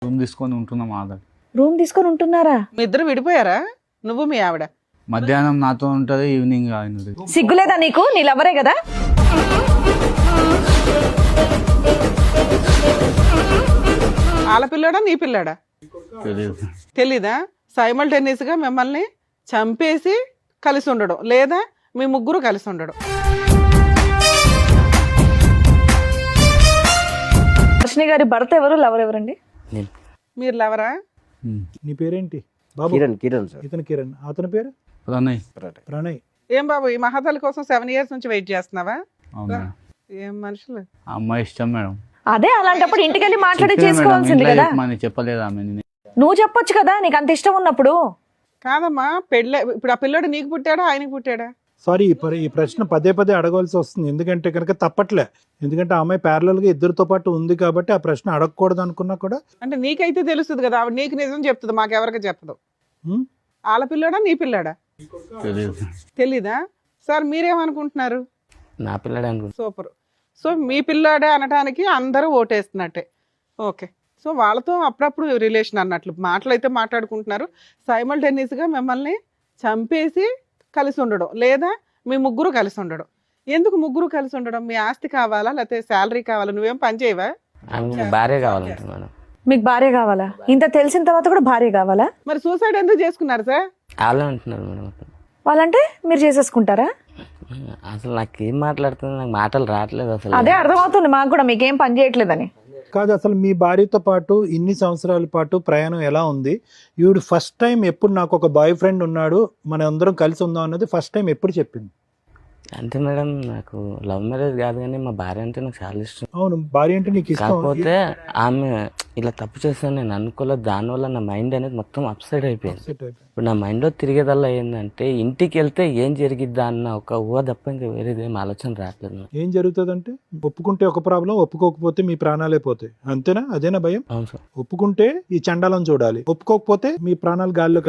Room తీసుకొని ఉంటున్నాం already. Room తీసుకొని ఉంటున్నారా? మీ ఇద్దరు విడిపోయారా? నువ్వు మీ ఆవిడ? మధ్యాహ్నం నాతో ఉంటది, ఈవినింగ్ ఆయనది. సిగ్గులేదా నీకు? నీ లవరే కదా? ఆడపిల్లాడా నీ పిల్లాడా తెలియదు. తెలీదా? సైమల్టేనియస్ గా మిమ్మల్ని చంపేసి కలిసి ఉండడం, లేదా మీ ముగ్గురు కలిసి ఉండడం. దర్శిని గారి భర్త ఎవరు, లవర్ ఎవరండి? మీరు లవరా? నీ పేరేంటి బాబు? కిరణ్ సార్. ఇతను కిరణ్, అతని పేరు ప్రణయ్. ప్రణయ్. ఏం బాబు, ఈ మహాతల్లి కోసం 7 years నుంచి వెయిట్ చేస్తున్నావా? అవును మేడం. ఏం మనుషులు. ఆ అమ్మాయి ఇష్టం మేడం. అదే, అలాంటప్పుడు ఇంటికి వెళ్ళి మాట్లాడి చెప్పినా మేడం, చేసుకోవాల్సింది ఇంట్లో కదా. చెప్పమని చెప్పలేదు ఆమె. నువ్వు చెప్పొచ్చు కదా, నీకు అంత ఇష్టం ఉన్నప్పుడు. కాదమ్మా, పెళ్ళే. ఇప్పుడు ఆ పిల్లోడు నీకు పుట్టాడా ఆయనకి పుట్టాడా? సారీ, ఈ ప్రశ్న పదే పదే అడగవలసి వస్తుంది, ఎందుకంటే కనుక తప్పట్లే. ఎందుకంటే ఆ అమ్మాయి ప్యారలల్ గా ఇద్దరితో పాటు ఉంది కాబట్టి ఆ ప్రశ్న అడగకూడదు అనుకున్నా కూడా. అంటే నీకైతే తెలుస్తుంది కదా, ఆవిడ నీకు నిజం చెప్తుంది, మాకెవరికి చెప్పదు. హ్మ్? ఆల పిల్లోడా నీ పిల్లాడా? తెలియదు. తెలీదా? సార్ మీరేమనుకుంటున్నారు? నా పిల్లడే అనుకుంటా. సూపర్. సో మీ పిల్లాడే అనడానికి అందరూ ఓటేస్తున్నట్టే. ఓకే. సో వాళ్ళతో అప్పుడప్పుడు రిలేషన్ అన్నట్లు మాటలు అయితే మాట్లాడుకుంటున్నారు. సైమల్టేనియస్గా మిమ్మల్ని చంపేసి కలిసి ఉండడం, లేదా మీ ముగ్గురు కలిసి ఉండడం. ఎందుకు ముగ్గురు కలిసి ఉండడం? మీ ఆస్తి కావాలా, లేకపోతే శాలరీ కావాలా? నువ్వేం పని చేయవా? ఆమె భార్య కావాలంట మేడం. మీకు భార్య కావాలా? ఇంత తెలిసిన తర్వాత కూడా భార్య కావాలా? మరి సూసైడ్ ఎందుకు చేసుకున్నారు సార్? వాళ్ళే అంటున్నారు మేడం. వాళ్ళంటే మీరు చేసేసుకుంటారా? అసలు నాకేం మాట్లాడుతుంది, నాకు మాటలు రావట్లేదు అసలు. అదే అర్థమవుతుంది మాకు కూడా, మీకేం పని చేయట్లేదని. కాదు, అసలు మీ భార్యతో పాటు ఇన్ని సంవత్సరాల పాటు ప్రయాణం ఎలా ఉంది? ఈవిడ ఫస్ట్ టైం ఎప్పుడు నాకు ఒక బాయ్ ఫ్రెండ్ ఉన్నాడు, మన అందరం కలిసి ఉందాం అన్నది ఫస్ట్ టైం ఎప్పుడు చెప్పింది? అంటే మేడం, నాకు లవ్ మ్యారేజ్ కాదు కానీ మా భార్య అంటే నాకు చాలా ఇష్టం. అవును, భార్య అంటే నీకు ఇష్టం. కాకపోతే ఆమె ఇలా తప్పు చేస్తాను నేను అనుకోలేదు. దానివల్ల నా మైండ్ అనేది మొత్తం అప్సైడ్ అయిపోయింది. ఇప్పుడు నా మైండ్లో తిరిగేదల్లా ఏంటంటే ఇంటికి వెళ్తే ఏం జరిగిద్దా అన్న ఒక ఊహ తప్ప ఇంకా వేరేది ఏం ఆలోచన రావట్లేదు. ఏం జరుగుతుందంటే ఒప్పుకుంటే ఒక ప్రాబ్లం, ఒప్పుకోకపోతే మీ ప్రాణాలే పోతాయి, అంతేనా? అదేనా భయం? అవును సార్. ఒప్పుకుంటే ఈ చండాలం చూడాలి, ఒప్పుకోకపోతే మీ ప్రాణాలు గాల్లో కలిసి